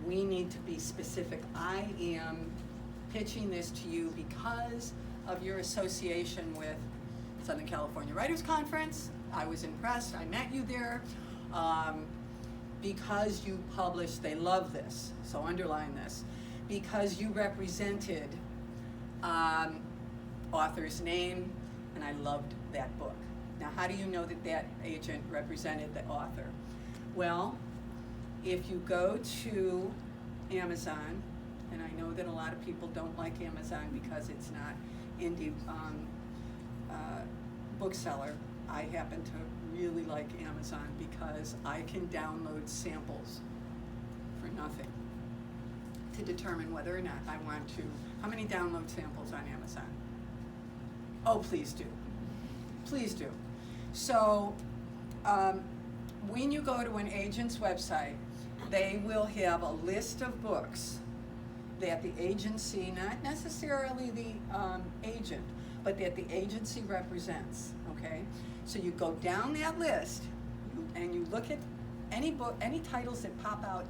we need to be specific. I am pitching this to you because of your association with Southern California Writers Conference. I was impressed, I met you there. Because you published, they love this, so underline this, because you represented author's name, and I loved that book. Now, how do you know that that agent represented the author? Well, if you go to Amazon, and I know that a lot of people don't like Amazon because it's not indie bookseller. I happen to really like Amazon because I can download samples for nothing to determine whether or not I want to. How many download samples on Amazon? Oh, please do. Please do. So when you go to an agent's website, they will have a list of books that the agency, not necessarily the agent, but that the agency represents, okay? So you go down that list and you look at any book, any titles that pop out